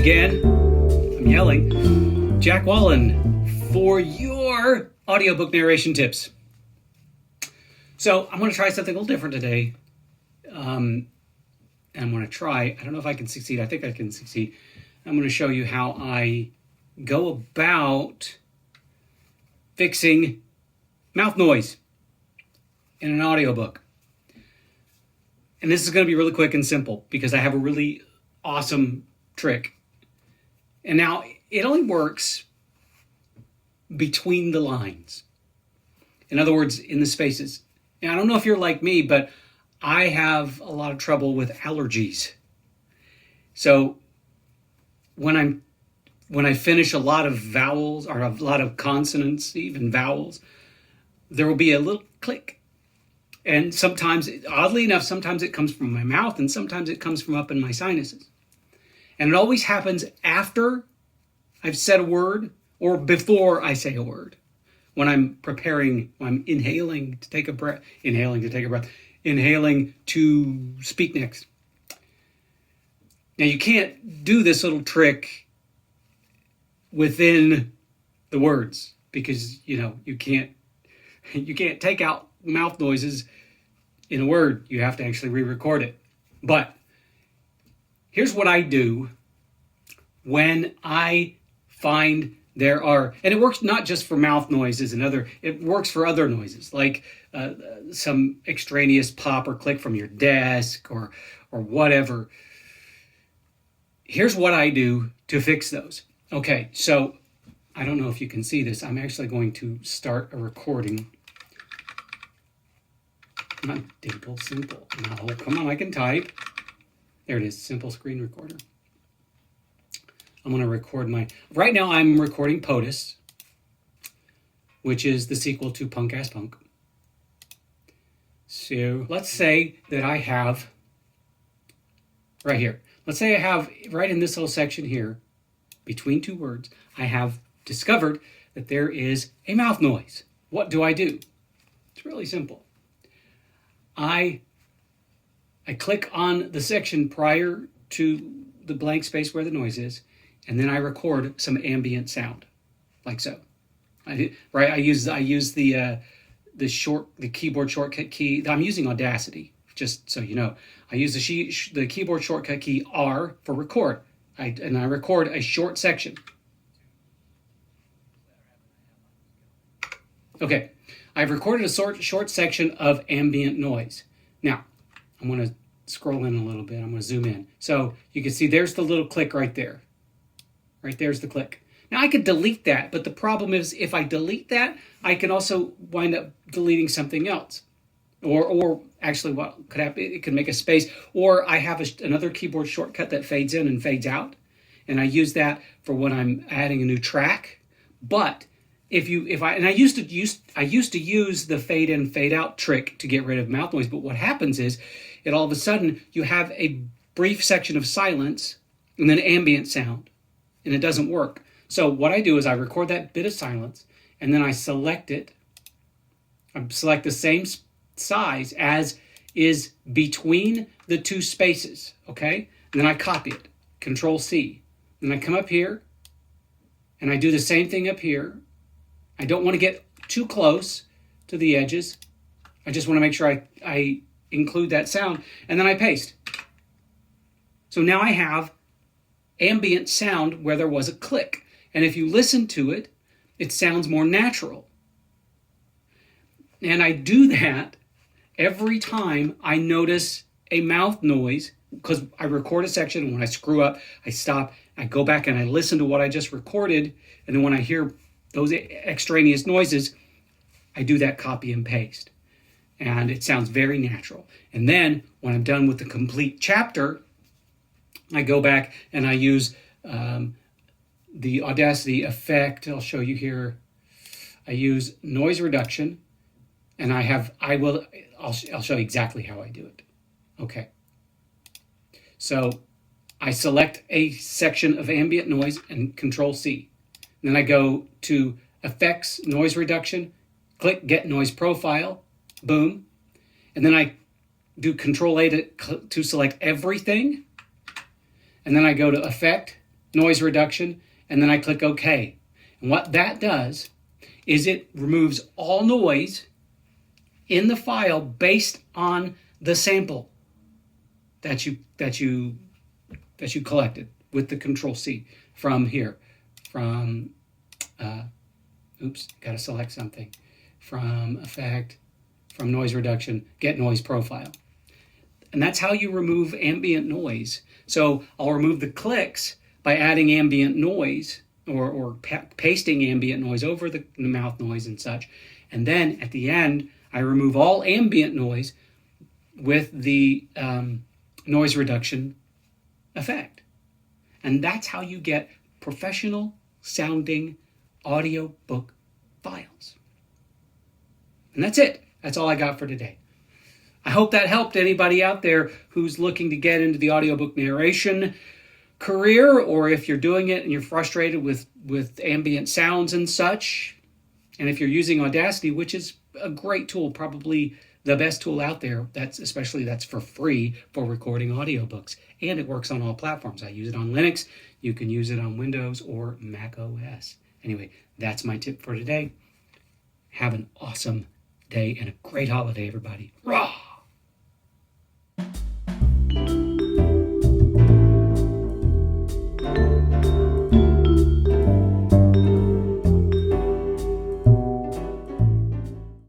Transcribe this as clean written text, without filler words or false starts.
again. I'm yelling. Jack Wallen for your audiobook narration tips. So I'm going to try something a little different today. And I'm going to try, I don't know if I can succeed. I think I can succeed. I'm going to show you how I go about fixing mouth noise in an audiobook. And this is going to be really quick and simple because I have a really awesome trick. And now it only works between the lines. In other words, in the spaces. And I don't know if you're like me, but I have a lot of trouble with allergies. So when I finish a lot of vowels or a lot of consonants, even vowels, there will be a little click. And sometimes, oddly enough, sometimes it comes from my mouth and sometimes it comes from up in my sinuses. And it always happens after I've said a word or before I say a word. When I'm preparing, when I'm inhaling to take a breath, inhaling to speak next. Now you can't do this little trick within the words because, you can't take out mouth noises in a word. You have to actually re-record it. But here's what I do when I find there are, and it works not just for mouth noises it works for other noises, like some extraneous pop or click from your desk or whatever. Here's what I do to fix those. Okay, so I don't know if you can see this. I'm actually going to start a recording. Not Dimple, simple. No, come on, I can type. There it is, simple screen recorder. I'm going to record right now I'm recording POTUS, which is the sequel to Punk Ass Punk. So let's say that I have, right here, let's say I have right in this little section here, between two words, I have discovered that there is a mouth noise. What do I do? It's really simple. I click on the section prior to the blank space where the noise is, and then I record some ambient sound, like so. I use the keyboard shortcut key. I'm using Audacity, just so you know. I use the keyboard shortcut key R for record, and I record a short section. Okay, I've recorded a short section of ambient noise. Now, I'm going to scroll in a little bit. I'm going to zoom in. So you can see there's the little click right there. Right there's the click. Now I could delete that, but the problem is if I delete that, I can also wind up deleting something else. Or actually what could happen, it could make a space, or I have another keyboard shortcut that fades in and fades out. And I use that for when I'm adding a new track. But I used to use the fade in, fade out trick to get rid of mouth noise. But what happens is all of a sudden you have a brief section of silence and then ambient sound. And it doesn't work. So what I do is I record that bit of silence and then I select it. I select the same size as is between the two spaces, okay? And then I copy it, Control C. Then I come up here and I do the same thing up here. I don't want to get too close to the edges. I just want to make sure I include that sound, and then I paste. So now I have ambient sound where there was a click. And if you listen to it, it sounds more natural. And I do that every time I notice a mouth noise, because I record a section, and when I screw up, I stop, I go back and I listen to what I just recorded, and then when I hear those extraneous noises, I do that copy and paste. And it sounds very natural. And then when I'm done with the complete chapter, I go back and I use the Audacity effect. I'll show you here. I use noise reduction, and I'll show you exactly how I do it. Okay. So I select a section of ambient noise and Control C. Then I go to Effects, Noise Reduction, click Get Noise Profile, boom. And then I do Control A to select everything. And then I go to Effect, noise reduction, and then I click OK. And what that does is it removes all noise in the file based on the sample that you collected with the Control C from here, from gotta select something, from Effect, from Noise Reduction, Get Noise Profile. And that's how you remove ambient noise. So I'll remove the clicks by adding ambient noise or pasting ambient noise over the mouth noise and such. And then at the end, I remove all ambient noise with the noise reduction effect. And that's how you get professional sounding audiobook files. And that's it. That's all I got for today. I hope that helped anybody out there who's looking to get into the audiobook narration career, or if you're doing it and you're frustrated with ambient sounds and such. And if you're using Audacity, which is a great tool, probably the best tool out there, that's for free for recording audiobooks. And it works on all platforms. I use it on Linux. You can use it on Windows or Mac OS. Anyway, that's my tip for today. Have an awesome day and a great holiday, everybody. Rah!